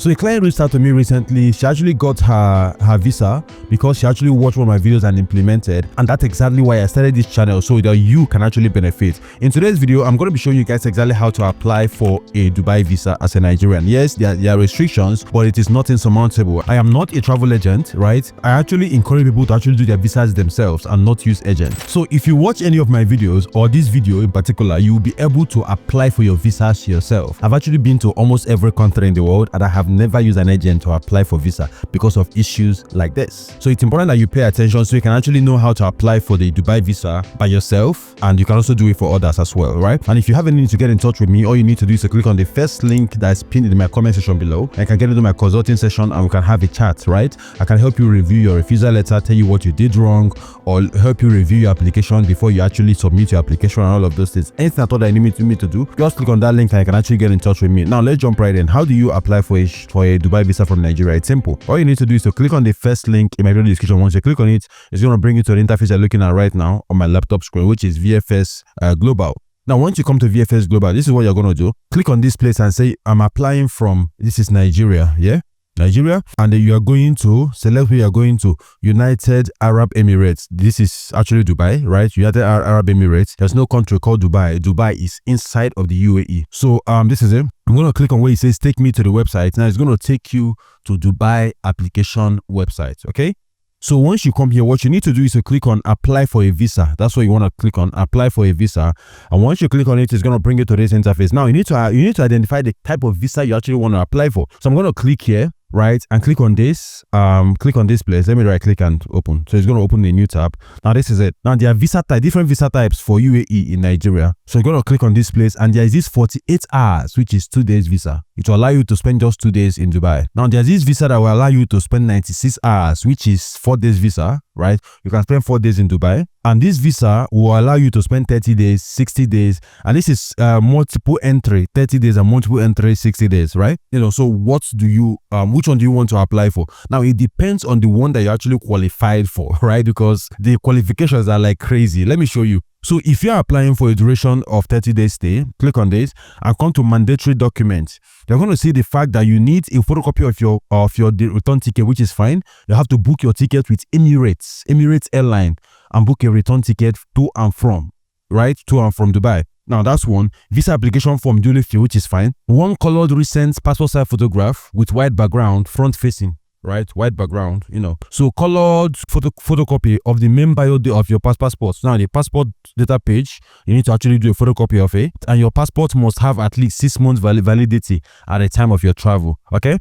So a client reached out to me recently. She actually got her visa because she actually watched one of my videos and implemented, and that's exactly why I started this channel, so that you can actually benefit. In today's video, I'm going to be showing you guys exactly how to apply for a Dubai visa as a Nigerian. Yes, there are restrictions, but it is not insurmountable. I am not a travel agent, right? I actually encourage people to actually do their visas themselves and not use agents. So if you watch any of my videos, or this video in particular, you will be able to apply for your visas yourself. I've actually been to almost every country in the world, and I have never used an agent to apply for visa because of issues like this. So it's important that you pay attention so you can actually know how to apply for the Dubai visa by yourself, and you can also do it for others as well, right? And if you have any need to get in touch with me, all you need to do is to click on the first link that's pinned in my comment section below. I can get into my consulting session and we can have a chat, right? I can help you review your refusal letter, tell you what you did wrong, or help you review your application before you actually submit your application and all of those things. Anything at all that you need me to do, just click on that link and you can actually get in touch with me. Now let's jump right in. How do you apply for a Dubai visa from Nigeria? It's simple. All you need to do is to click on the first link in my video description. Once you click on it, it's going to bring you to the interface you're looking at right now on my laptop screen, which is VFS Global. Now, once you come to VFS Global, this is what you're going to do. Click on this place and say, I'm applying from, this is Nigeria, yeah? Nigeria, and then you are going to select where you are going to. United Arab Emirates. This is actually Dubai, right? United Arab Emirates. There's no country called Dubai. Dubai is inside of the UAE. So this is it. I'm going to click on where it says take me to the website. Now it's going to take you to Dubai application website. Okay, so once you come here, what you need to do is to click on apply for a visa. That's what you want to click on, apply for a visa. And once you click on it, it's going to bring you to this interface. Now you need to identify the type of visa you actually want to apply for. So I'm going to click here, right, and click on this place. Let me right click and open. So it's going to open a new tab. Now this is it. Now there are different visa types for UAE in Nigeria. So you're going to click on this place, and there is this 48 hours, which is 2 days visa. It will allow you to spend just 2 days in Dubai. Now there's this visa that will allow you to spend 96 hours, which is 4 days visa, right? You can spend 4 days in Dubai. And this visa will allow you to spend 30 days, 60 days. And this is multiple entry, 30 days and multiple entry, 60 days, right? You know, so what do you, which one do you want to apply for? Now, it depends on the one that you actually qualified for, right? Because the qualifications are like crazy. Let me show you. So if you're applying for a duration of 30 days stay, click on this and come to mandatory documents. You're going to see the fact that you need a photocopy of your return ticket, which is fine. You have to book your ticket with Emirates Airline, and book a return ticket to and from, right? To and from Dubai. Now that's one. Visa application form duly filled, which is fine. One colored recent passport size photograph with white background, front facing. Right, white background, you know. So colored photocopy of the main bio of your passport. Now the passport data page, you need to actually do a photocopy of it, and your passport must have at least 6 months validity at the time of your travel. Okay.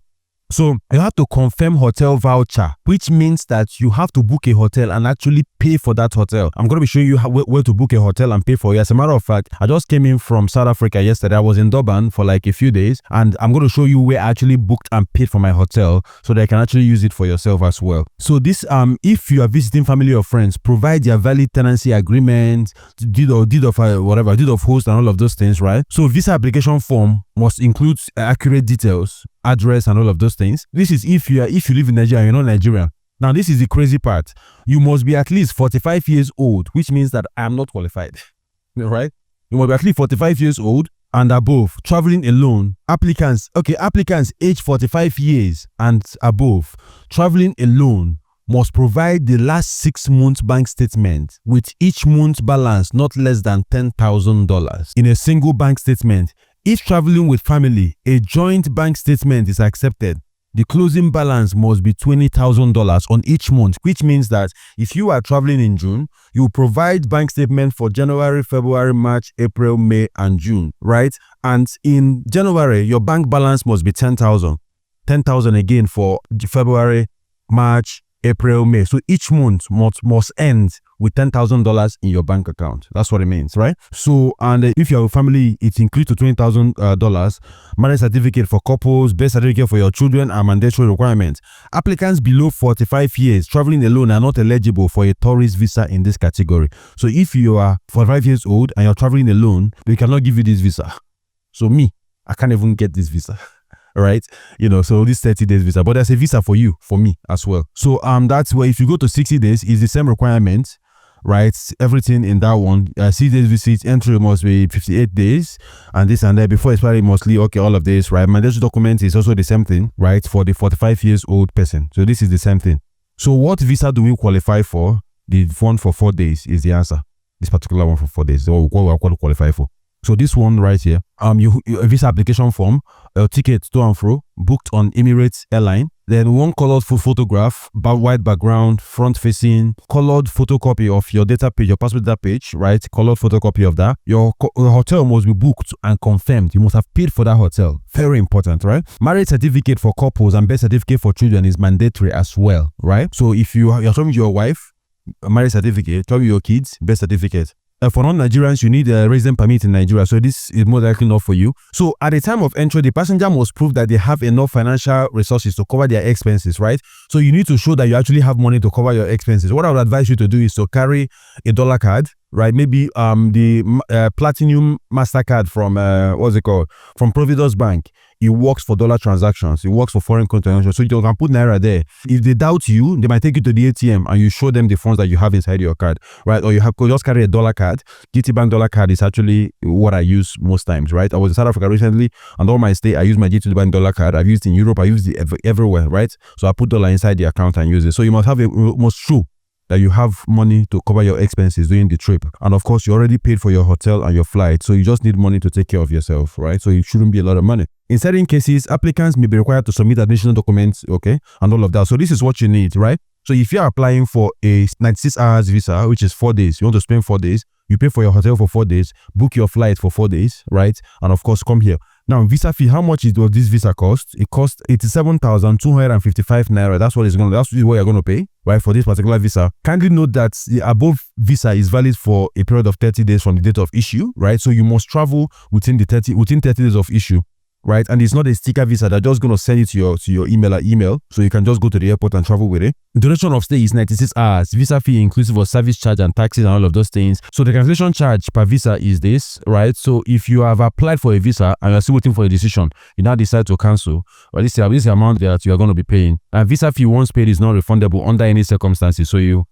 So you have to confirm hotel voucher, which means that you have to book a hotel and actually pay for that hotel. I'm going to be showing you where to book a hotel and pay for it. As a matter of fact, I just came in from South Africa yesterday. I was in Durban for like a few days, and I'm going to show you where I actually booked and paid for my hotel so that you can actually use it for yourself as well. So this, if you are visiting family or friends, provide their valid tenancy agreement, deed of host and all of those things, right? So visa application form must include accurate details, address and all of those things. This is if you live in Nigeria, you're not Nigerian. Now this is the crazy part. You must be at least 45 years old, which means that I am not qualified. Right? You must be at least 45 years old and above, traveling alone. Applicants age 45 years and above, traveling alone, must provide the last 6 months bank statement with each month balance not less than $10,000 in a single bank statement. If traveling with family, a joint bank statement is accepted. The closing balance must be $20,000 on each month, which means that if you are traveling in June, you provide bank statement for January, February, March, April, May, and June, right? And in January, your bank balance must be 10,000. 10,000 again for February, March, April, May. So each month must end with $10,000 in your bank account. That's what it means, right? So, and if you're a family, it includes to $20,000. Marriage certificate for couples, birth certificate for your children are mandatory requirements. Applicants below 45 years traveling alone are not eligible for a tourist visa in this category. So if you are 45 years old and you're traveling alone, we cannot give you this visa. So me, I can't even get this visa. Right, you know, so this 30 days visa, but there's a visa for you, for me as well. So that's where if you go to 60 days, it's the same requirement. right? Everything in that one. 6 days visit, entry must be 58 days, and this and that. Before expiry mostly, okay, all of this, right? Mandatory document is also the same thing, right? For the 45 years old person. So this is the same thing. So what visa do we qualify for? The one for 4 days is the answer. This particular one for 4 days. So what we qualify for. So this one right here, a visa application form, a ticket to and fro, booked on Emirates Airline. Then one colored photograph, white background, front facing, colored photocopy of your data page, your passport data page, right? Colored photocopy of that. Your hotel must be booked and confirmed. You must have paid for that hotel. Very important, right? Marriage certificate for couples and birth certificate for children is mandatory as well, right? So if you're talking to your wife, a marriage certificate, talking to your kids, birth certificate. For non-Nigerians, you need a resident permit in Nigeria, so this is more likely not for you. So at the time of entry, the passenger must prove that they have enough financial resources to cover their expenses, right? So you need to show that you actually have money to cover your expenses. What I would advise you to do is to carry a dollar card, right? Maybe the Platinum MasterCard from what's it called? From Providence Bank. It works for dollar transactions. It works for foreign transactions. So you can put Naira there. If they doubt you, they might take you to the ATM and you show them the funds that you have inside your card, right? Or you just carry a dollar card. GT Bank dollar card is actually what I use most times, right? I was in South Africa recently, and all my stay, I use my GT Bank dollar card. I've used it in Europe. I use it everywhere, right? So I put dollar inside the account and use it. So you must show that you have money to cover your expenses during the trip. And of course, you already paid for your hotel and your flight, so you just need money to take care of yourself, right? So it shouldn't be a lot of money. In certain cases, applicants may be required to submit additional documents, okay, and all of that. So this is what you need, right? So if you're applying for a 96 hours visa, which is 4 days, you want to spend 4 days, you pay for your hotel for 4 days, book your flight for 4 days, right? And of course, come here. Now, visa fee, how much does this visa cost? It costs 87,255 Naira. That's what you're going to pay, right, for this particular visa. Kindly note that the above visa is valid for a period of 30 days from the date of issue, right? So you must travel within 30 days of issue, right? And it's not a sticker visa. They're just going to send it to your email, so you can just go to the airport and travel with it. The duration of stay is 96 hours. Visa fee inclusive of service charge and taxes and all of those things. So the cancellation charge per visa is this, right? So if you have applied for a visa and you're still waiting for a decision, you now decide to cancel, well, this is the amount that you are going to be paying. And visa fee once paid is not refundable under any circumstances. So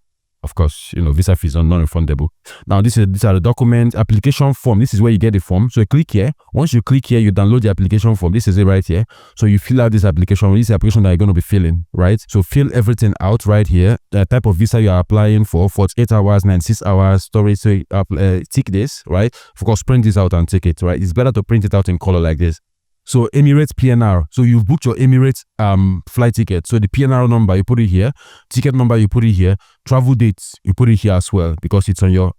of course, visa fees are non-refundable. Now, these are the document application form. This is where you get the form. So you click here. Once you click here, you download the application form. This is it right here. So you fill out this application. This is the application that you're going to be filling, right? So fill everything out right here. The type of visa you are applying for 8 hours, 96 hours, storage. So tick this, right? Of course, print this out and take it, right? It's better to print it out in color like this. So Emirates PNR. So you've booked your Emirates flight ticket. So the PNR number, you put it here. Ticket number, you put it here. Travel dates, you put it here as well because it's on your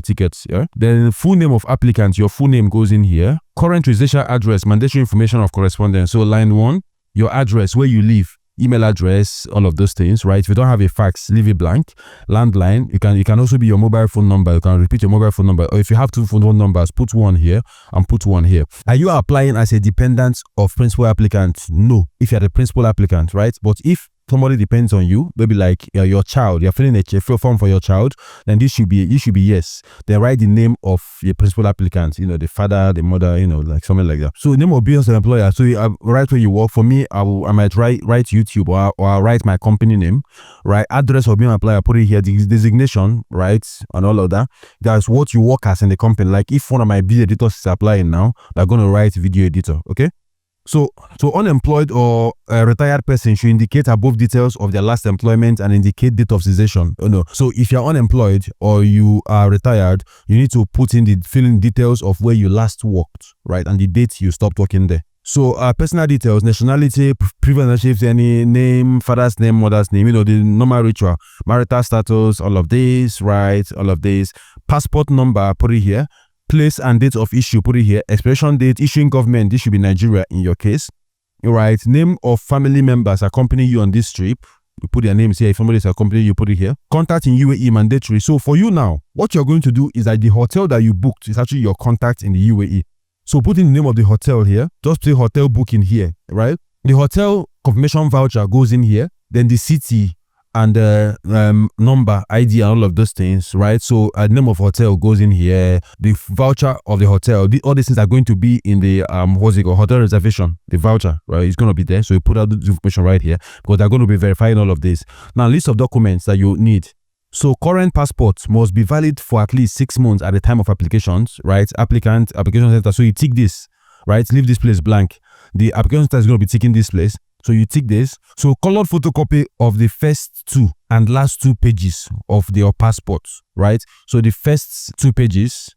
tickets. Yeah. Then full name of applicant, your full name goes in here. Current residential address, mandatory information of correspondence. So line 1, your address, where you live. Email address, all of those things, right? If you don't have a fax, leave it blank. Landline, it can also be your mobile phone number. You can repeat your mobile phone number, or if you have 2 phone numbers, put one here and put one here. Are you applying as a dependent of principal applicant? No, if you're the principal applicant, right? But if somebody depends on you, maybe like your child, you're filling a form for your child, then this should be yes. Then write the name of your principal applicant, the father, the mother, like something like that. So name of business employer. So write where you work. For me, I might write YouTube or I'll write my company name, right? Address of being employer, put it here, the designation, right? And all of that. That's what you work as in the company. Like if one of my video editors is applying now, they're going to write video editor, okay? So unemployed or retired person should indicate above details of their last employment and indicate date of cessation. So if you're unemployed or you are retired, you need to put in filling details of where you last worked, right? And the date you stopped working there. So personal details, nationality, previous shift, any name, father's name, mother's name, the normal ritual, marital status, all of this, right? All of this. Passport number, put it here. Place and date of issue, put it here. Expiration date, issuing government, this should be Nigeria in your case. All right. Name of family members accompanying you on this trip. You put their names here. If somebody is accompanying you, put it here. Contact in UAE mandatory. So for you now, what you're going to do is that the hotel that you booked is actually your contact in the UAE. So put in the name of the hotel here. Just say hotel booking here, right? The hotel confirmation voucher goes in here. Then the city and the number, ID, and all of those things, right? So name of hotel goes in here. The voucher of the hotel, all these things are going to be in the hotel reservation. The voucher, right? It's going to be there. So you put out the information right here because they're going to be verifying all of this. Now, list of documents that you need. So current passports must be valid for at least 6 months at the time of applications, right? Applicant, application center. So you tick this, right? Leave this place blank. The application center is going to be ticking this place. So you tick this. So colored photocopy of the first 2 and last 2 pages of your passport, right? So the first 2 pages,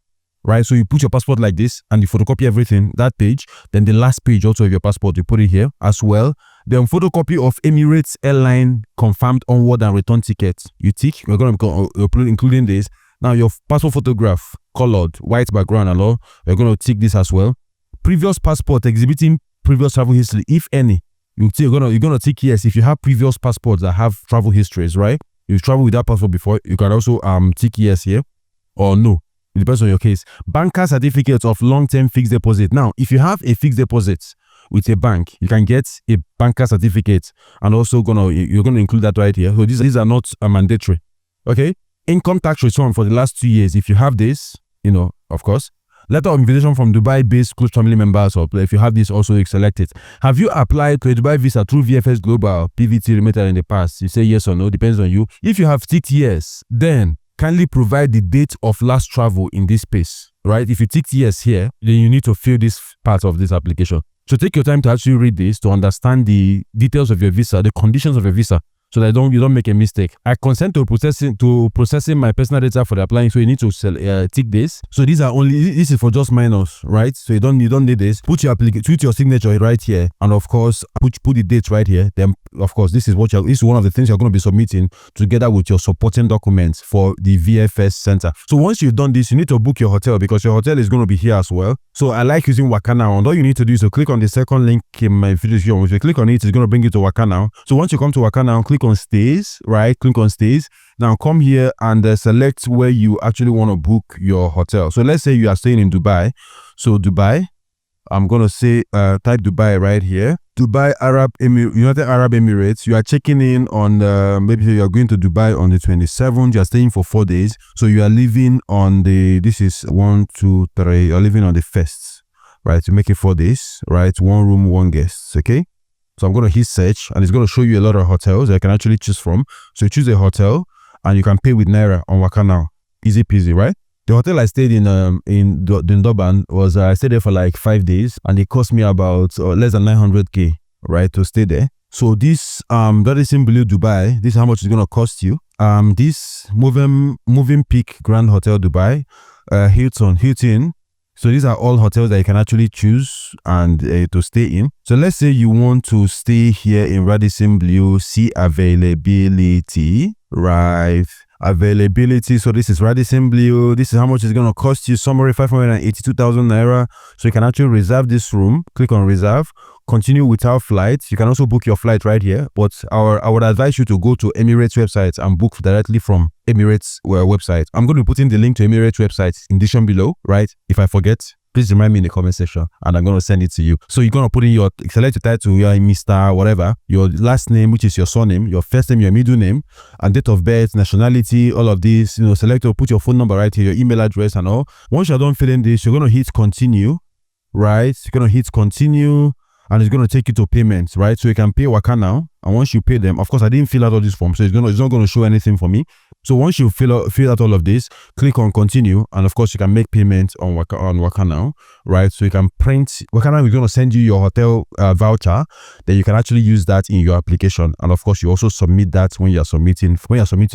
right? So you put your passport like this and you photocopy everything, that page. Then the last page also of your passport, you put it here as well. Then photocopy of Emirates Airline confirmed onward and return tickets. You tick, we're going to including this. Now your passport photograph, colored, white background and all, we're going to tick this as well. Previous passport exhibiting previous travel history, if any. You're gonna tick yes if you have previous passports that have travel histories, right? You've traveled with that passport before, you can also tick yes here or no. It depends on your case. Banker certificates of long-term fixed deposit. Now, if you have a fixed deposit with a bank, you can get a banker certificate, and also you're gonna include that right here. So these are not mandatory. Okay. Income tax return for the last 2 years. If you have this, of course. Letter of invitation from Dubai-based close family members, or if you have this, also you select it. Have you applied to a Dubai visa through VFS Global PVT Limited in the past? You say yes or no, depends on you. If you have ticked yes, then kindly provide the date of last travel in this space, right? If you ticked yes here, then you need to fill this part of this application. So take your time to actually read this to understand the details of your visa, the conditions of your visa, so that you don't make a mistake. I consent to processing my personal data for the applying, so you need to tick this. So this is for just minors, right? So you don't need this. Put your signature right here, and of course put the date right here. Then of course this is one of the things you're going to be submitting together with your supporting documents for the VFS center. So once you've done this, you need to book your hotel, because your hotel is going to be here as well. So I like using Wakana, and all you need to do is to click on the second link in my video here. If you click on it, it's going to bring you to Wakana. So once you come to Wakana, click on stays, right? Click on stays. Now come here and select where you actually want to book your hotel. So let's say you are staying in Dubai. So Dubai, I'm going to say type Dubai right here. Dubai United Arab Emirates. You are checking in on maybe you are going to Dubai on the 27th. You are staying for 4 days. So you are leaving on this is 1, 2, 3. You're leaving on the 1st, right? To make it 4 days, right? 1 room, 1 guest. Okay. So I'm going to hit search, and it's going to show you a lot of hotels that I can actually choose from. So you choose a hotel and you can pay with Naira on Wakana. Easy peasy, right? The hotel I stayed in Durban was, I stayed there for like 5 days, and it cost me about less than 900k, right, to stay there. So this, Radisson Blue Dubai, this is how much it's going to cost you. This Moving Peak Grand Hotel Dubai, Hilton. So these are all hotels that you can actually choose and to stay in. So let's say you want to stay here in Radisson Blue, see availability, right? Availability. So this is Radisson Blue. This is how much it's going to cost you. Summary 582,000 Naira. So you can actually reserve this room. Click on reserve. Continue without flights. You can also book your flight right here, but I would advise you to go to Emirates website and book directly from Emirates website. I'm going to be putting the link to Emirates website in the description below, right? If I forget, please remind me in the comment section, and I'm going to send it to you. So you're going to put in select your title, your Mr. whatever, your last name, which is your surname, your first name, your middle name, and date of birth, nationality, all of this. Select or put your phone number right here, your email address and all. Once you're done filling this, you're going to hit continue, right? You're going to hit continue, and it's going to take you to payments, right? So you can pay Waka now, and once you pay them, of course I didn't fill out all this form, so it's not going to show anything for me. So once you fill out all of this, click on continue, and of course you can make payments on Waka now, right? So you can print Waka now. We're going to send you your hotel voucher, then you can actually use that in your application, and of course you also submit that when you're submitting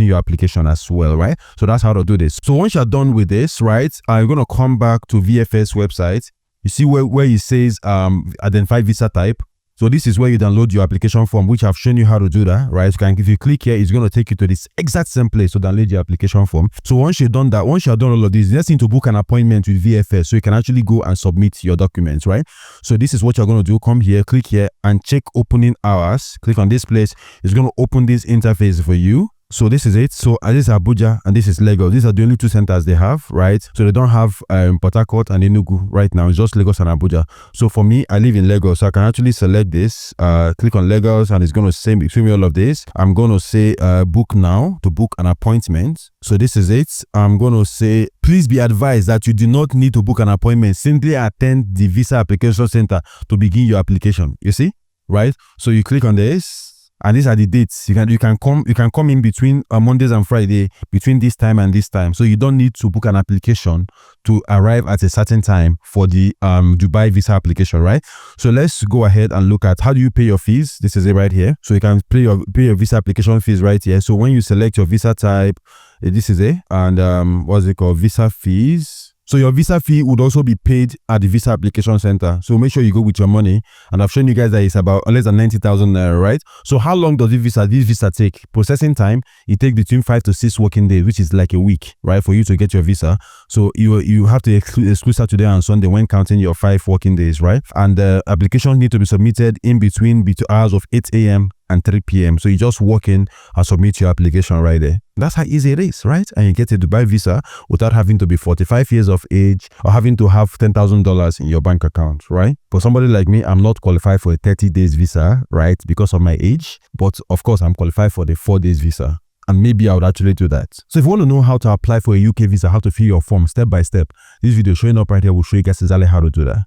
your application as well, right? So that's how to do this. So once you're done with this, right, you're going to come back to VFS website. You see where it says identify visa type. So this is where you download your application form, which I've shown you how to do that, right? So if you click here, it's going to take you to this exact same place to download your application form. So once you've done that, once you've done all of this, the next thing to book an appointment with VFS, so you can actually go and submit your documents, right? So this is what you're going to do. Come here, click here, and check opening hours. Click on this place. It's going to open this interface for you. So this is it. So this is Abuja and this is Lagos. These are the only two centers they have, right? So they don't have Port Harcourt and Enugu right now. It's just Lagos and Abuja. So for me, I live in Lagos, so I can actually select this, click on Lagos, and it's going to say me all of this. I'm going to say book now to book an appointment. So this is it. I'm going to say, please be advised that you do not need to book an appointment. Simply attend the visa application center to begin your application. You see, right? So you click on this. And these are the dates. You can come in between Mondays and Friday, between this time and this time. So you don't need to book an application to arrive at a certain time for the Dubai visa application, right? So let's go ahead and look at how do you pay your fees. This is it right here. So you can pay your visa application fees right here. So when you select your visa type, this is it. And what's it called? Visa fees. So your visa fee would also be paid at the visa application center. So make sure you go with your money. And I've shown you guys that it's about less than 90,000 naira, right? So how long does this visa take? Processing time, it takes between 5 to 6 working days, which is like a week, right? For you to get your visa. So you have to exclude Saturday and Sunday when counting your 5 working days, right? And the application need to be submitted in between hours of 8 a.m. and 3 p.m. So you just walk in and submit your application right there. That's how easy it is, right? And you get a Dubai visa without having to be 45 years of age or having to have $10,000 in your bank account, right? For somebody like me, I'm not qualified for a 30 days visa, right? Because of my age. But of course, I'm qualified for the 4 days visa. And maybe I would actually do that. So if you want to know how to apply for a UK visa, how to fill your form step by step, this video showing up right here will show you guys exactly how to do that.